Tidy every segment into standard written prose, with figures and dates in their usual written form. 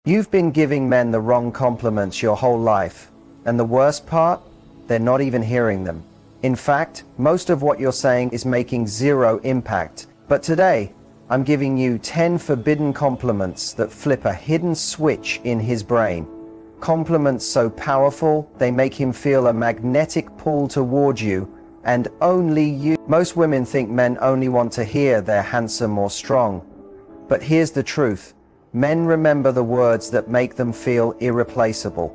You've been giving men the wrong compliments your whole life, and the worst part, they're not even hearing them. In fact, most of what you're saying is making zero impact. But today, I'm giving you 10 forbidden compliments that flip a hidden switch in his brain. Compliments so powerful, they make him feel a magnetic pull toward you, and only you. Most women think men only want to hear they're handsome or strong. But here's the truth. Men remember the words that make them feel irreplaceable.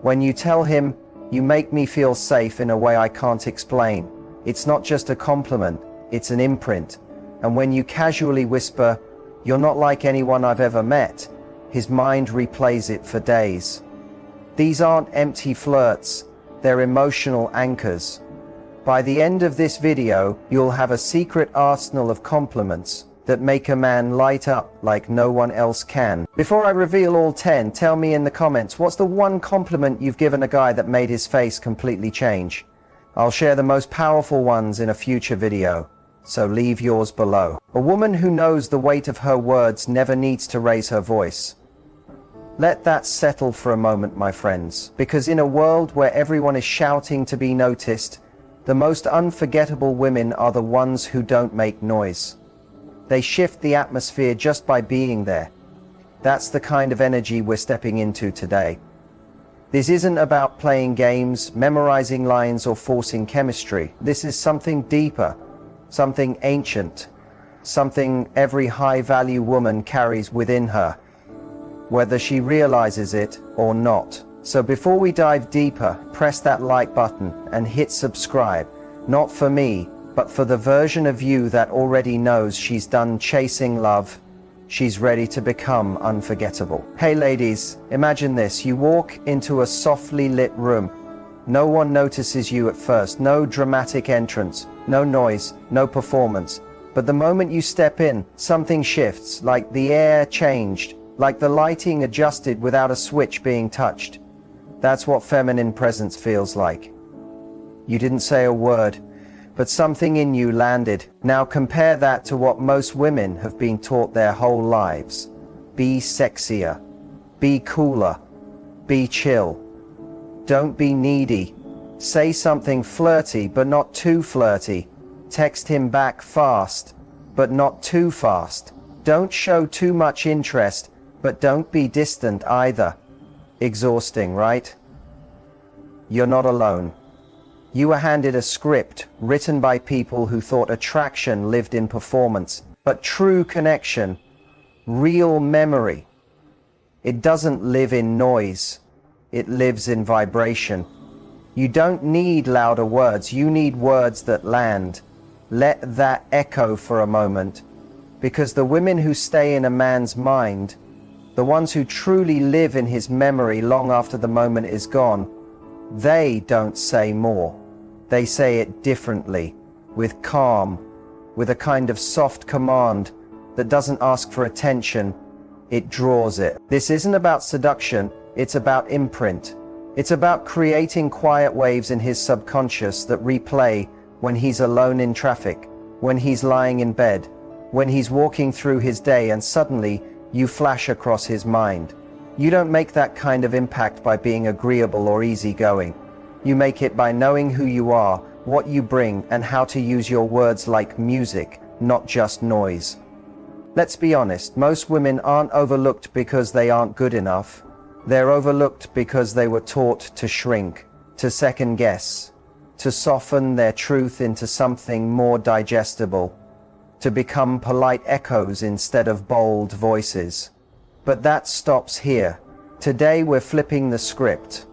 When you tell him, "You make me feel safe in a way I can't explain," it's not just a compliment, it's an imprint. And when you casually whisper, "You're not like anyone I've ever met," his mind replays it for days. These aren't empty flirts, they're emotional anchors. By the end of this video, you'll have a secret arsenal of compliments that make a man light up like no one else can. Before I reveal all 10, tell me in the comments, what's the one compliment you've given a guy that made his face completely change? I'll share the most powerful ones in a future video, so leave yours below. A woman who knows the weight of her words never needs to raise her voice. Let that settle for a moment, my friends, because in a world where everyone is shouting to be noticed, the most unforgettable women are the ones who don't make noise. They shift the atmosphere just by being there. That's the kind of energy we're stepping into today. This isn't about playing games, memorizing lines, or forcing chemistry. This is something deeper, something ancient, something every high-value woman carries within her, whether she realizes it or not. So before we dive deeper, press that like button and hit subscribe, not for me, but for the version of you that already knows she's done chasing love. She's ready to become unforgettable. Hey ladies, imagine this. You walk into a softly lit room. No one notices you at first. No dramatic entrance, no noise, no performance. But the moment you step in, something shifts, like the air changed, like the lighting adjusted without a switch being touched. That's what feminine presence feels like. You didn't say a word, but something in you landed. Now compare that to what most women have been taught their whole lives. Be sexier, be cooler, be chill. Don't be needy. Say something flirty, but not too flirty. Text him back fast, but not too fast. Don't show too much interest, but don't be distant either. Exhausting, right? You're not alone. You were handed a script written by people who thought attraction lived in performance, but true connection, real memory, it doesn't live in noise, it lives in vibration. You don't need louder words, you need words that land. Let that echo for a moment, because the women who stay in a man's mind, the ones who truly live in his memory long after the moment is gone, they don't say more. They say it differently, with calm, with a kind of soft command that doesn't ask for attention, it draws it. This isn't about seduction, it's about imprint. It's about creating quiet waves in his subconscious that replay when he's alone in traffic, when he's lying in bed, when he's walking through his day, and suddenly you flash across his mind. You don't make that kind of impact by being agreeable or easygoing. You make it by knowing who you are, what you bring, and how to use your words like music, not just noise. Let's be honest, most women aren't overlooked because they aren't good enough. They're overlooked because they were taught to shrink, to second guess, to soften their truth into something more digestible, to become polite echoes instead of bold voices. But that stops here. Today we're flipping the script.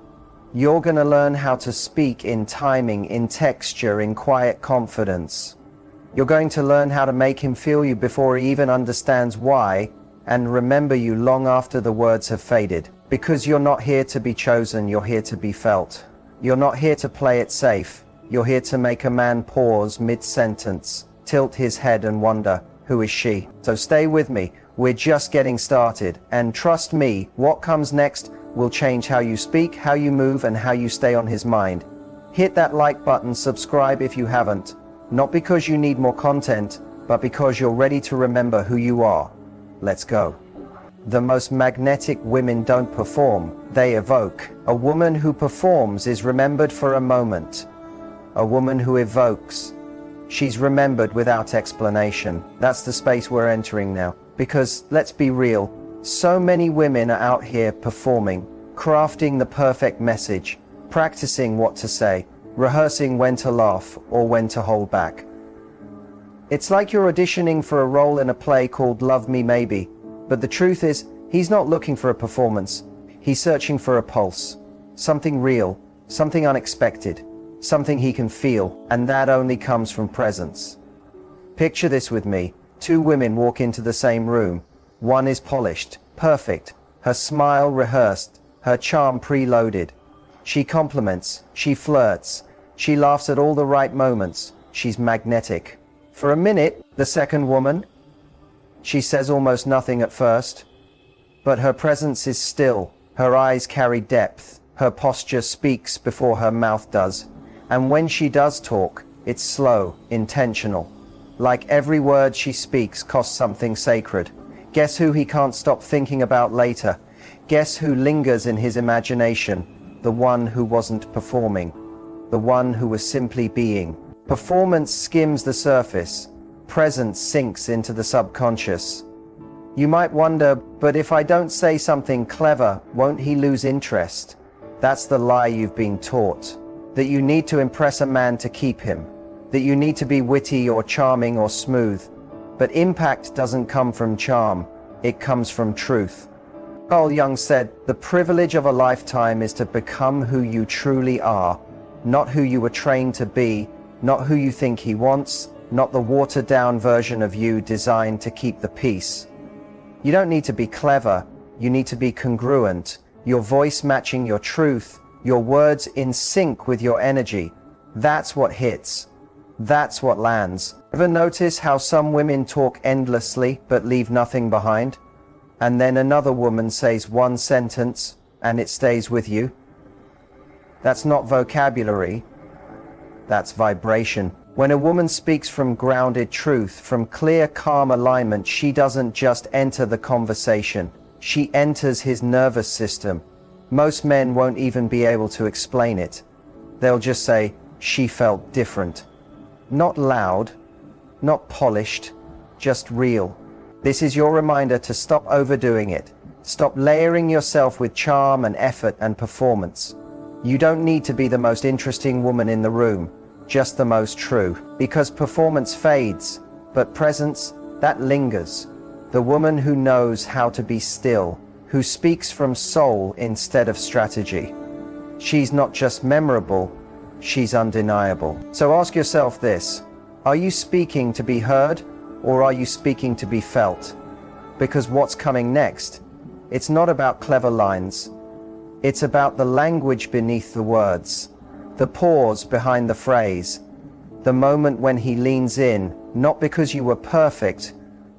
You're gonna learn how to speak in timing, in texture, in quiet confidence. You're going to learn how to make him feel you before he even understands why, and remember you long after the words have faded. Because you're not here to be chosen, you're here to be felt. You're not here to play it safe. You're here to make a man pause mid-sentence, tilt his head and wonder, who is she? So stay with me, we're just getting started, and trust me, what comes next will change how you speak, how you move, and how you stay on his mind. Hit that like button, subscribe if you haven't, not because you need more content, but because you're ready to remember who you are. Let's go. The most magnetic women don't perform, they evoke. A woman who performs is remembered for a moment. A woman who evokes, she's remembered without explanation. That's the space we're entering now. Because, let's be real, so many women are out here performing, crafting the perfect message, practicing what to say, rehearsing when to laugh or when to hold back. It's like you're auditioning for a role in a play called Love Me Maybe, but the truth is, he's not looking for a performance. He's searching for a pulse, something real, something unexpected, something he can feel, and that only comes from presence. Picture this with me. Two women walk into the same room. One is polished, perfect, her smile rehearsed, her charm preloaded. She compliments, she flirts, she laughs at all the right moments, she's magnetic. For a minute, the second woman, she says almost nothing at first, but her presence is still, her eyes carry depth, her posture speaks before her mouth does, and when she does talk, it's slow, intentional. Like every word she speaks costs something sacred. Guess who he can't stop thinking about later? Guess who lingers in his imagination? The one who wasn't performing. The one who was simply being. Performance skims the surface. Presence sinks into the subconscious. You might wonder, but if I don't say something clever, won't he lose interest? That's the lie you've been taught. That you need to impress a man to keep him. That you need to be witty or charming or smooth. But impact doesn't come from charm, it comes from truth. Carl Jung said, the privilege of a lifetime is to become who you truly are, not who you were trained to be, not who you think he wants, not the watered-down version of you designed to keep the peace. You don't need to be clever, you need to be congruent, your voice matching your truth, your words in sync with your energy. That's what hits. That's what lands. Ever notice how some women talk endlessly but leave nothing behind? And then another woman says one sentence and it stays with you? That's not vocabulary, that's vibration. When a woman speaks from grounded truth, from clear, calm alignment, she doesn't just enter the conversation, she enters his nervous system. Most men won't even be able to explain it. They'll just say, she felt different. Not loud, not polished, just real. This is your reminder to stop overdoing it. Stop layering yourself with charm and effort and performance. You don't need to be the most interesting woman in the room, just the most true. Because performance fades, but presence, that lingers. The woman who knows how to be still, who speaks from soul instead of strategy. She's not just memorable, she's undeniable. So ask yourself this, are you speaking to be heard or are you speaking to be felt? Because what's coming next, it's not about clever lines. It's about the language beneath the words, the pause behind the phrase, the moment when he leans in, not because you were perfect,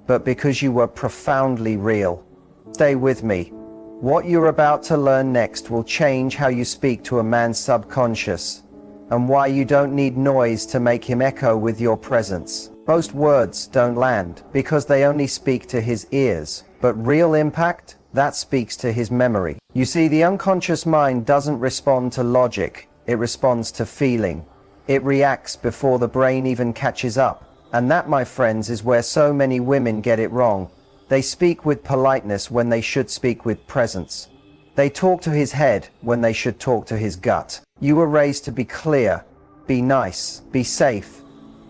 but because you were profoundly real. Stay with me. What you're about to learn next will change how you speak to a man's subconscious, and why you don't need noise to make him echo with your presence. Most words don't land because they only speak to his ears, but real impact, that speaks to his memory. You see, the unconscious mind doesn't respond to logic, it responds to feeling. It reacts before the brain even catches up. And that, my friends, is where so many women get it wrong. They speak with politeness when they should speak with presence. They talk to his head when they should talk to his gut. You were raised to be clear, be nice, be safe.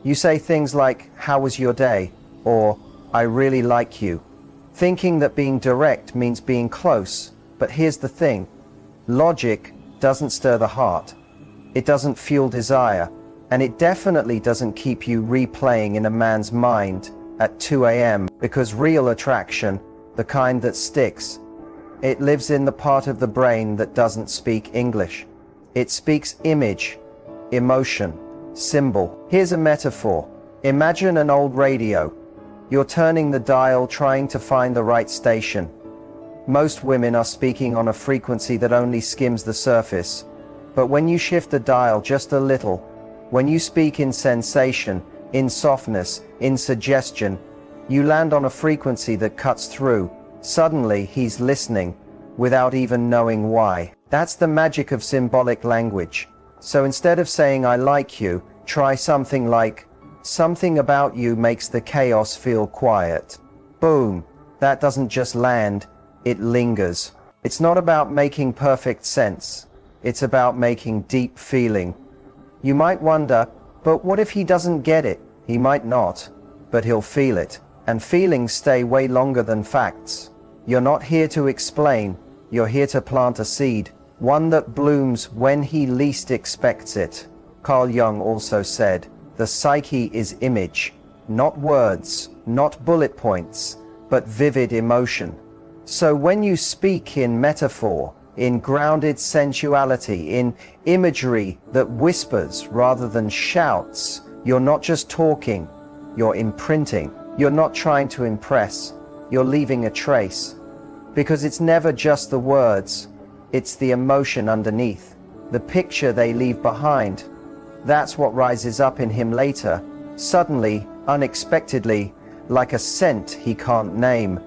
You say things like, how was your day? Or, I really like you. Thinking that being direct means being close. But here's the thing. Logic doesn't stir the heart. It doesn't fuel desire. And it definitely doesn't keep you replaying in a man's mind at 2 a.m. Because real attraction, the kind that sticks, it lives in the part of the brain that doesn't speak English. It speaks image, emotion, symbol. Here's a metaphor. Imagine an old radio. You're turning the dial trying to find the right station. Most women are speaking on a frequency that only skims the surface. But when you shift the dial just a little, when you speak in sensation, in softness, in suggestion, you land on a frequency that cuts through, Suddenly, he's listening, without even knowing why. That's the magic of symbolic language. So instead of saying I like you, try something like, something about you makes the chaos feel quiet. Boom. That doesn't just land, it lingers. It's not about making perfect sense. It's about making deep feeling. You might wonder, but what if he doesn't get it? He might not, but he'll feel it. And feelings stay way longer than facts. You're not here to explain, you're here to plant a seed, one that blooms when he least expects it. Carl Jung also said, the psyche is image, not words, not bullet points, but vivid emotion. So when you speak in metaphor, in grounded sensuality, in imagery that whispers rather than shouts, you're not just talking, you're imprinting. You're not trying to impress, you're leaving a trace. Because it's never just the words, it's the emotion underneath, the picture they leave behind. That's what rises up in him later, suddenly, unexpectedly, like a scent he can't name,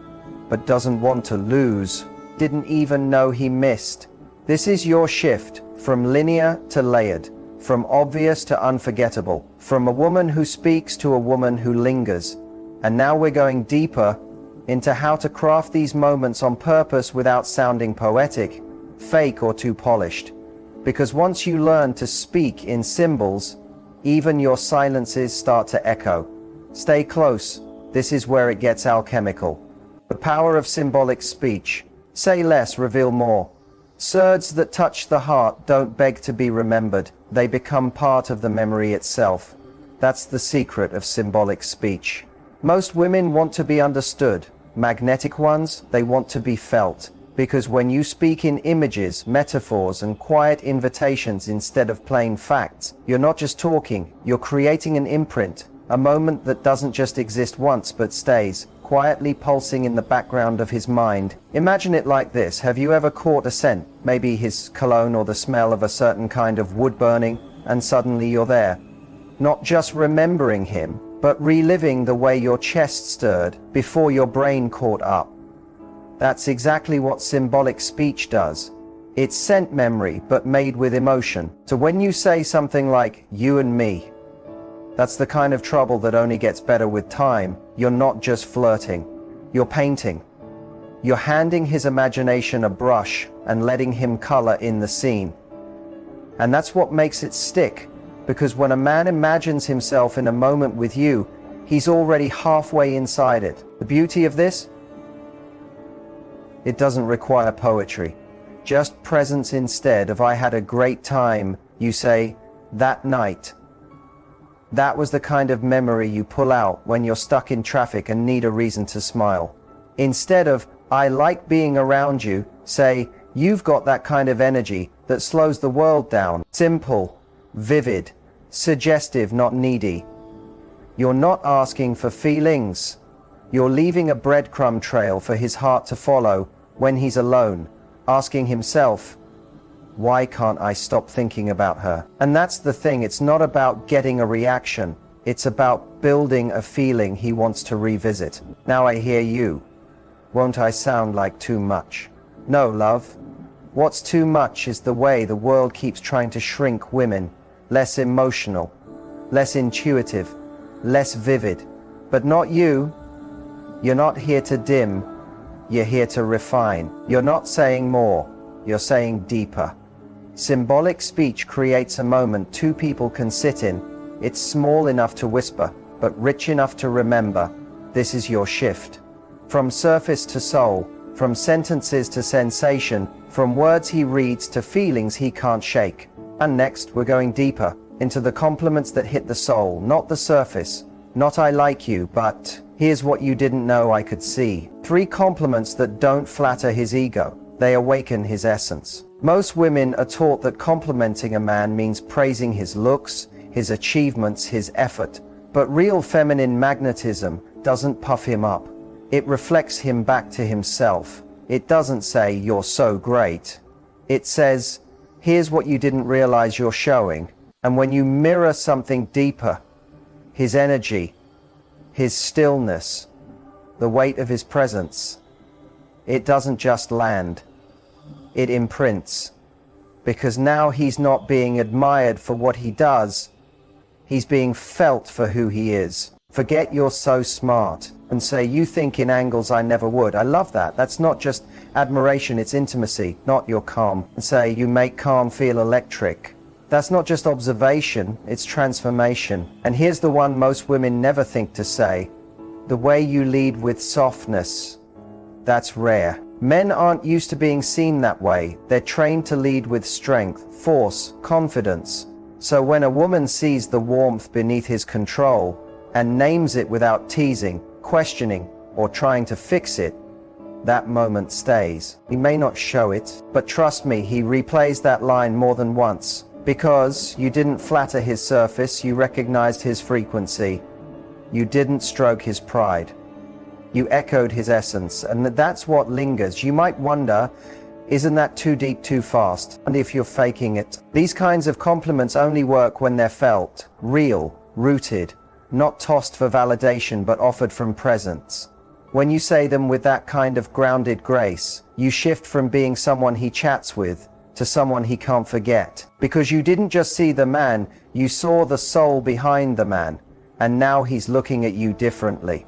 but doesn't want to lose, didn't even know he missed. This is your shift, from linear to layered, from obvious to unforgettable, from a woman who speaks to a woman who lingers. And now we're going deeper into how to craft these moments on purpose without sounding poetic, fake, or too polished. Because once you learn to speak in symbols, even your silences start to echo. Stay close, this is where it gets alchemical. The power of symbolic speech. Say less, reveal more. Words that touch the heart don't beg to be remembered, they become part of the memory itself. That's the secret of symbolic speech. Most women want to be understood. Magnetic ones, they want to be felt. Because when you speak in images, metaphors, and quiet invitations instead of plain facts, you're not just talking, you're creating an imprint, a moment that doesn't just exist once but stays, quietly pulsing in the background of his mind. Imagine it like this. Have you ever caught a scent, maybe his cologne or the smell of a certain kind of wood burning, and suddenly you're there? Not just remembering him, but reliving the way your chest stirred before your brain caught up. That's exactly what symbolic speech does. It's scent memory, but made with emotion. So when you say something like, you and me, that's the kind of trouble that only gets better with time. You're not just flirting, you're painting. You're handing his imagination a brush and letting him color in the scene. And that's what makes it stick. Because when a man imagines himself in a moment with you, he's already halfway inside it. The beauty of this? It doesn't require poetry. Just presence instead of I had a great time, you say, that night. That was the kind of memory you pull out when you're stuck in traffic and need a reason to smile. Instead of I like being around you, say, you've got that kind of energy that slows the world down. Simple. Vivid, suggestive, not needy. You're not asking for feelings. You're leaving a breadcrumb trail for his heart to follow when he's alone, asking himself, why can't I stop thinking about her? And that's the thing, it's not about getting a reaction. It's about building a feeling he wants to revisit. Now I hear you. Won't I sound like too much? No, love. What's too much is the way the world keeps trying to shrink women. Less emotional, less intuitive, less vivid. But not you. You're not here to dim, you're here to refine. You're not saying more, you're saying deeper. Symbolic speech creates a moment two people can sit in. It's small enough to whisper, but rich enough to remember. This is your shift. From surface to soul, from sentences to sensation, from words he reads to feelings he can't shake. And next, we're going deeper, into the compliments that hit the soul, not the surface. Not I like you, but here's what you didn't know I could see. 3 compliments that don't flatter his ego. They awaken his essence. Most women are taught that complimenting a man means praising his looks, his achievements, his effort. But real feminine magnetism doesn't puff him up. It reflects him back to himself. It doesn't say, you're so great. It says, here's what you didn't realize you're showing. And when you mirror something deeper, his energy, his stillness, the weight of his presence, it doesn't just land, it imprints. Because now he's not being admired for what he does, he's being felt for who he is. Forget you're so smart and say, you think in angles I never would. I love that. That's not just admiration, it's intimacy, not you're calm. And say, you make calm feel electric. That's not just observation, it's transformation. And here's the one most women never think to say. The way you lead with softness, that's rare. Men aren't used to being seen that way. They're trained to lead with strength, force, confidence. So when a woman sees the warmth beneath his control and names it without teasing, questioning, or trying to fix it, that moment stays. He may not show it, but trust me, he replays that line more than once. Because you didn't flatter his surface, you recognized his frequency. You didn't stroke his pride. You echoed his essence, and that's what lingers. You might wonder, isn't that too deep too fast? And if you're faking it, these kinds of compliments only work when they're felt, real, rooted, not tossed for validation but offered from presence. When you say them with that kind of grounded grace, you shift from being someone he chats with to someone he can't forget. Because you didn't just see the man, you saw the soul behind the man, and now he's looking at you differently.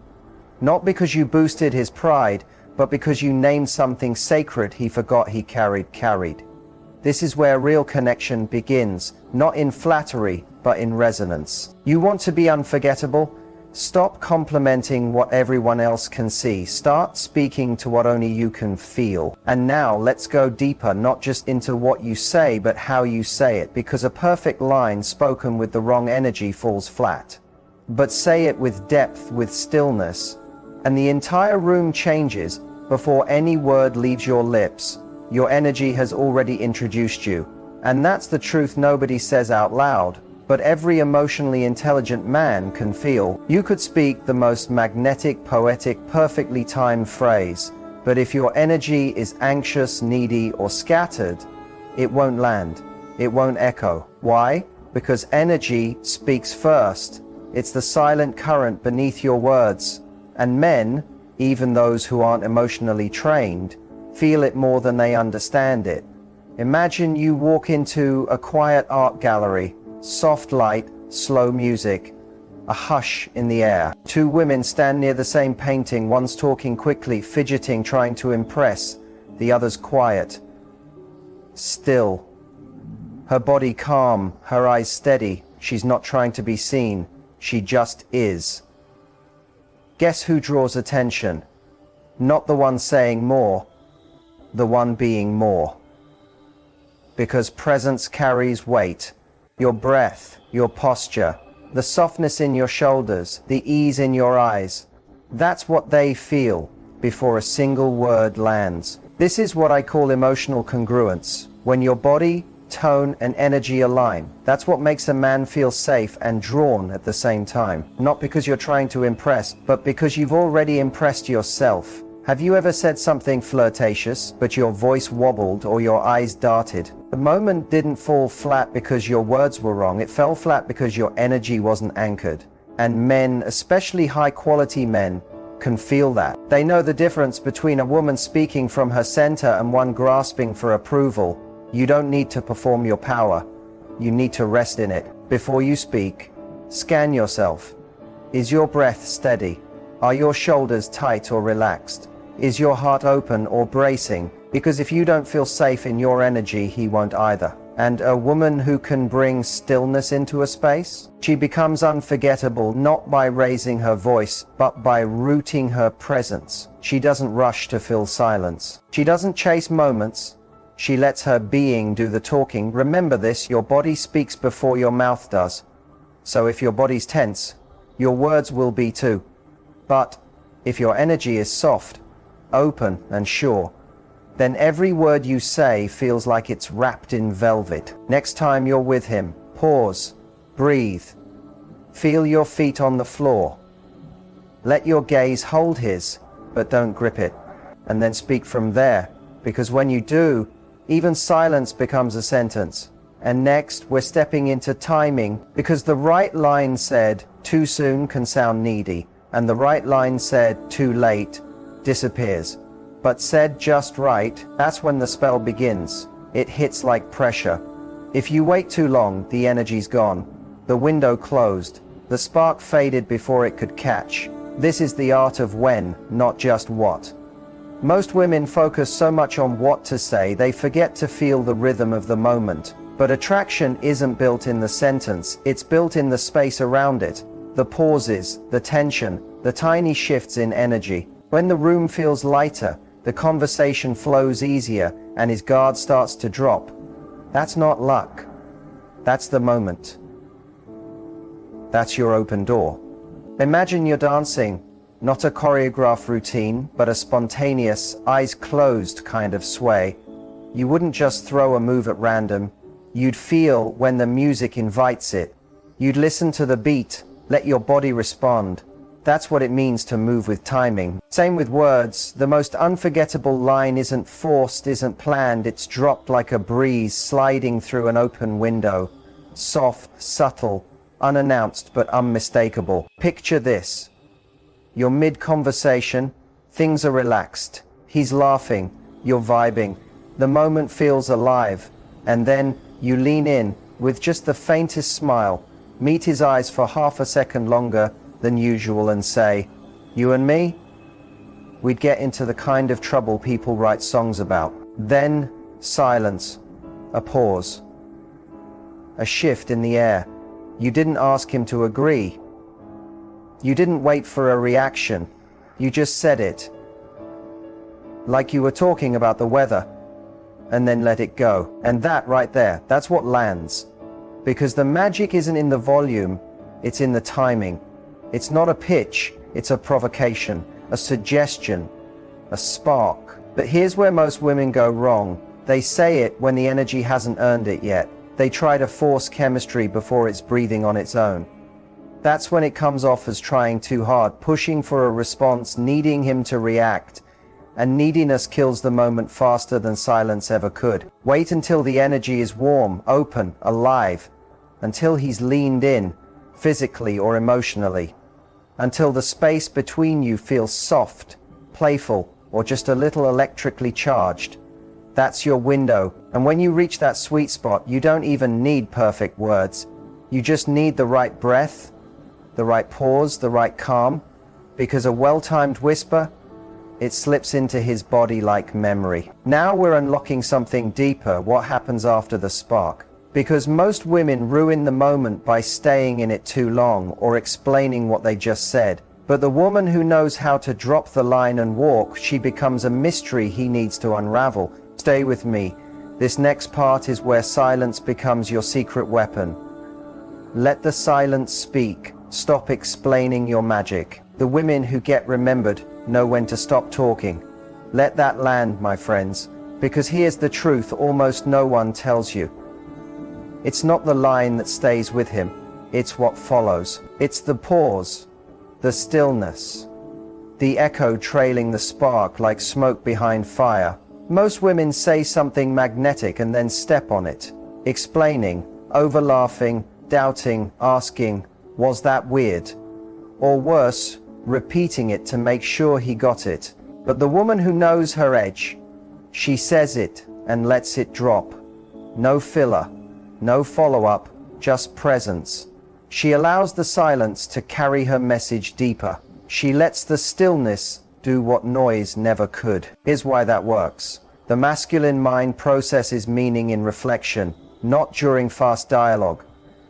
Not because you boosted his pride, but because you named something sacred he forgot he carried. This is where real connection begins, not in flattery, but in resonance. You want to be unforgettable? Stop complimenting what everyone else can see. Start speaking to what only you can feel. And now let's go deeper, not just into what you say, but how you say it, because a perfect line spoken with the wrong energy falls flat. But say it with depth, with stillness, and the entire room changes before any word leaves your lips. Your energy has already introduced you. And that's the truth nobody says out loud, but every emotionally intelligent man can feel. You could speak the most magnetic, poetic, perfectly timed phrase, but if your energy is anxious, needy, or scattered, it won't land. It won't echo. Why? Because energy speaks first. It's the silent current beneath your words. And men, even those who aren't emotionally trained, feel it more than they understand it. Imagine you walk into a quiet art gallery, soft light, slow music, a hush in the air. Two women stand near the same painting, one's talking quickly, fidgeting, trying to impress, the other's quiet, still. Her body calm, her eyes steady. She's not trying to be seen, she just is. Guess who draws attention? Not the one saying more, the one being more. Because presence carries weight. Your breath, your posture, the softness in your shoulders, the ease in your eyes. That's what they feel before a single word lands. This is what I call emotional congruence. When your body, tone, and energy align. That's what makes a man feel safe and drawn at the same time. Not because you're trying to impress, but because you've already impressed yourself. Have you ever said something flirtatious, but your voice wobbled or your eyes darted? The moment didn't fall flat because your words were wrong. It fell flat because your energy wasn't anchored. And men, especially high-quality men, can feel that. They know the difference between a woman speaking from her center and one grasping for approval. You don't need to perform your power. You need to rest in it. Before you speak, scan yourself. Is your breath steady? Are your shoulders tight or relaxed? Is your heart open or bracing? Because if you don't feel safe in your energy, he won't either. And a woman who can bring stillness into a space, she becomes unforgettable not by raising her voice, but by rooting her presence. She doesn't rush to fill silence. She doesn't chase moments. She lets her being do the talking. Remember this, your body speaks before your mouth does. So if your body's tense, your words will be too. But if your energy is soft, open, and sure, then every word you say feels like it's wrapped in velvet. Next time you're with him, pause, breathe, feel your feet on the floor. Let your gaze hold his, but don't grip it, and then speak from there, because when you do, even silence becomes a sentence. And next, we're stepping into timing, because the right line said, too soon can sound needy, and the right line said, too late, disappears. but said just right, that's when the spell begins. It hits like pressure. If you wait too long, the energy's gone. The window closed. The spark faded before it could catch. This is the art of when, not just what. Most women focus so much on what to say, they forget to feel the rhythm of the moment. But attraction isn't built in the sentence, it's built in the space around it. The pauses, the tension, the tiny shifts in energy. When the room feels lighter, the conversation flows easier, and his guard starts to drop. That's not luck. That's the moment. That's your open door. Imagine you're dancing, not a choreographed routine, but a spontaneous, eyes closed kind of sway. You wouldn't just throw a move at random. You'd feel when the music invites it. You'd listen to the beat, let your body respond. That's what it means to move with timing. Same with words. The most unforgettable line isn't forced, isn't planned. It's dropped like a breeze sliding through an open window. Soft, subtle, unannounced but unmistakable. Picture this. You're mid-conversation, things are relaxed. He's laughing, you're vibing. The moment feels alive, and then you lean in with just the faintest smile, meet his eyes for half a second longer than usual and say, "You and me? We'd get into the kind of trouble people write songs about." Then silence, a pause, a shift in the air. You didn't ask him to agree. You didn't wait for a reaction. You just said it. Like you were talking about the weather, and then let it go. And that right there, that's what lands. Because the magic isn't in the volume, it's in the timing. It's not a pitch, it's a provocation, a suggestion, a spark. But here's where most women go wrong. They say it when the energy hasn't earned it yet. They try to force chemistry before it's breathing on its own. That's when it comes off as trying too hard, pushing for a response, needing him to react. And neediness kills the moment faster than silence ever could. Wait until the energy is warm, open, alive. Until he's leaned in, physically or emotionally. Until the space between you feels soft, playful, or just a little electrically charged. That's your window. And when you reach that sweet spot, you don't even need perfect words. You just need the right breath, the right pause, the right calm. Because a well-timed whisper, it slips into his body like memory. Now we're unlocking something deeper, what happens after the spark. Because most women ruin the moment by staying in it too long or explaining what they just said. But the woman who knows how to drop the line and walk, she becomes a mystery he needs to unravel. Stay with me. This next part is where silence becomes your secret weapon. Let the silence speak. Stop explaining your magic. The women who get remembered know when to stop talking. Let that land, my friends, because here's the truth almost no one tells you. It's not the line that stays with him, it's what follows. It's the pause, the stillness, the echo trailing the spark like smoke behind fire. Most women say something magnetic and then step on it, explaining, over-laughing, doubting, asking, "Was that weird?" Or worse, repeating it to make sure he got it. But the woman who knows her edge, she says it and lets it drop. No filler, no follow-up, just presence. She allows the silence to carry her message deeper. She lets the stillness do what noise never could. Here's why that works. The masculine mind processes meaning in reflection, not during fast dialogue.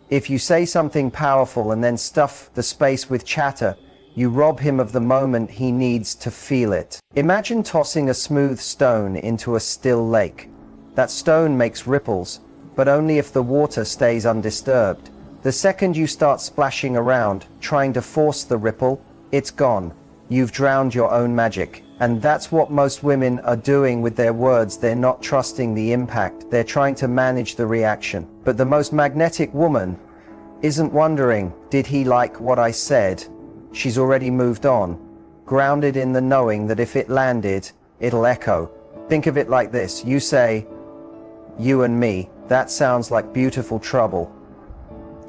If you say something powerful and then stuff the space with chatter, you rob him of the moment he needs to feel it. Imagine tossing a smooth stone into a still lake. That stone makes ripples, but only if the water stays undisturbed. The second you start splashing around, trying to force the ripple, it's gone. You've drowned your own magic. And that's what most women are doing with their words. They're not trusting the impact. They're trying to manage the reaction. But the most magnetic woman isn't wondering, did he like what I said? She's already moved on, grounded in the knowing that if it landed, it'll echo. Think of it like this. You say, "You and me, that sounds like beautiful trouble."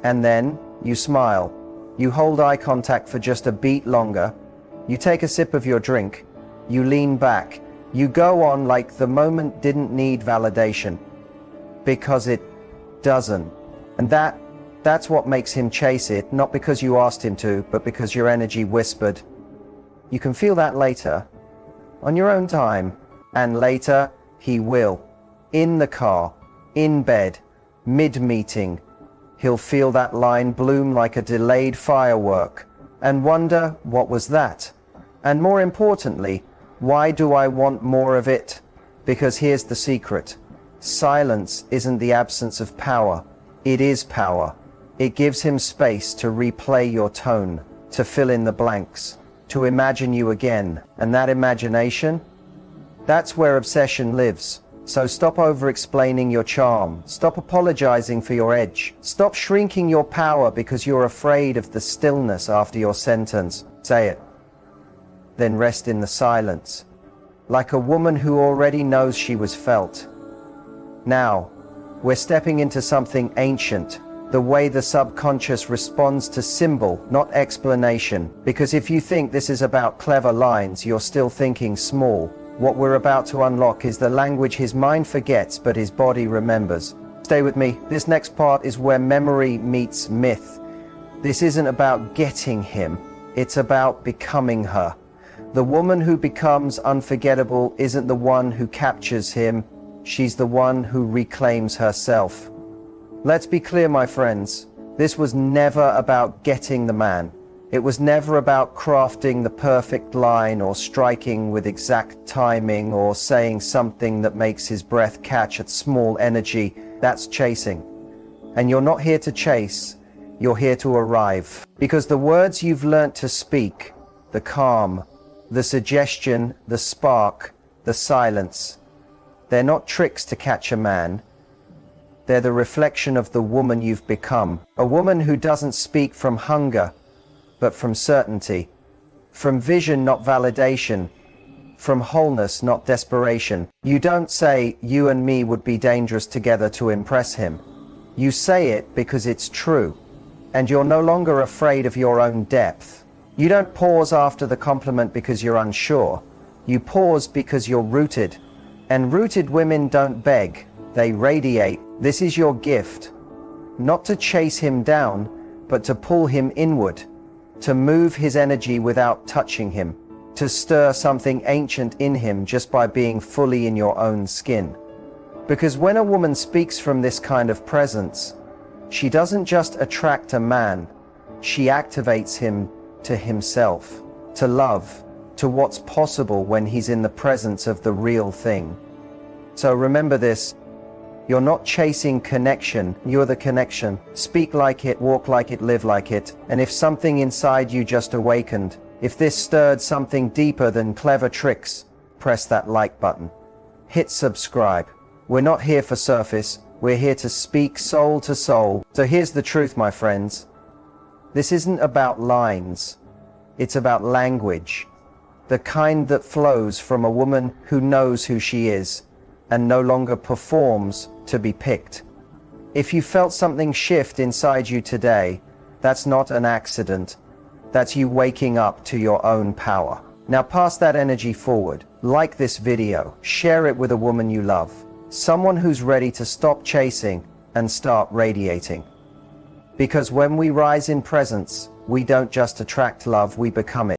And then you smile. You hold eye contact for just a beat longer. You take a sip of your drink. You lean back, You go on like the moment didn't need validation, because it doesn't. And that's what makes him chase it, not because you asked him to, but because your energy whispered. You can feel that later, on your own time, and later he will. In the car, in bed, mid-meeting, he'll feel that line bloom like a delayed firework, and wonder, what was that? And more importantly, why do I want more of it? Because here's the secret. Silence isn't the absence of power. It is power. It gives him space to replay your tone, to fill in the blanks, to imagine you again. And that imagination, that's where obsession lives. So stop over-explaining your charm. Stop apologizing for your edge. Stop shrinking your power because you're afraid of the stillness after your sentence. Say it. Then rest in the silence, like a woman who already knows she was felt. Now, we're stepping into something ancient, the way the subconscious responds to symbol, not explanation. Because if you think this is about clever lines, you're still thinking small. What we're about to unlock is the language his mind forgets, but his body remembers. Stay with me. This next part is where memory meets myth. This isn't about getting him. It's about becoming her. The woman who becomes unforgettable isn't the one who captures him. She's the one who reclaims herself. Let's be clear, my friends. This was never about getting the man. It was never about crafting the perfect line or striking with exact timing or saying something that makes his breath catch at small energy. That's chasing. And you're not here to chase. You're here to arrive. Because the words you've learnt to speak, the calm, the suggestion, the spark, the silence, they're not tricks to catch a man. They're the reflection of the woman you've become. A woman who doesn't speak from hunger, but from certainty. From vision, not validation. From wholeness, not desperation. You don't say, you and me would be dangerous together to impress him. You say it because it's true. And you're no longer afraid of your own depth. You don't pause after the compliment because you're unsure. You pause because you're rooted. And rooted women don't beg, they radiate. This is your gift. Not to chase him down, but to pull him inward. To move his energy without touching him. To stir something ancient in him just by being fully in your own skin. Because when a woman speaks from this kind of presence, she doesn't just attract a man, she activates him to himself, to love, to what's possible when he's in the presence of the real thing. So remember this, you're not chasing connection, you're the connection. Speak like it, walk like it, live like it. And if something inside you just awakened, if this stirred something deeper than clever tricks, press that like button. Hit subscribe. We're not here for surface, we're here to speak soul to soul. So here's the truth, my friends. This isn't about lines, it's about language. The kind that flows from a woman who knows who she is and no longer performs to be picked. If you felt something shift inside you today, that's not an accident. That's you waking up to your own power. Now pass that energy forward. Like this video, share it with a woman you love. Someone who's ready to stop chasing and start radiating. Because when we rise in presence, we don't just attract love, we become it.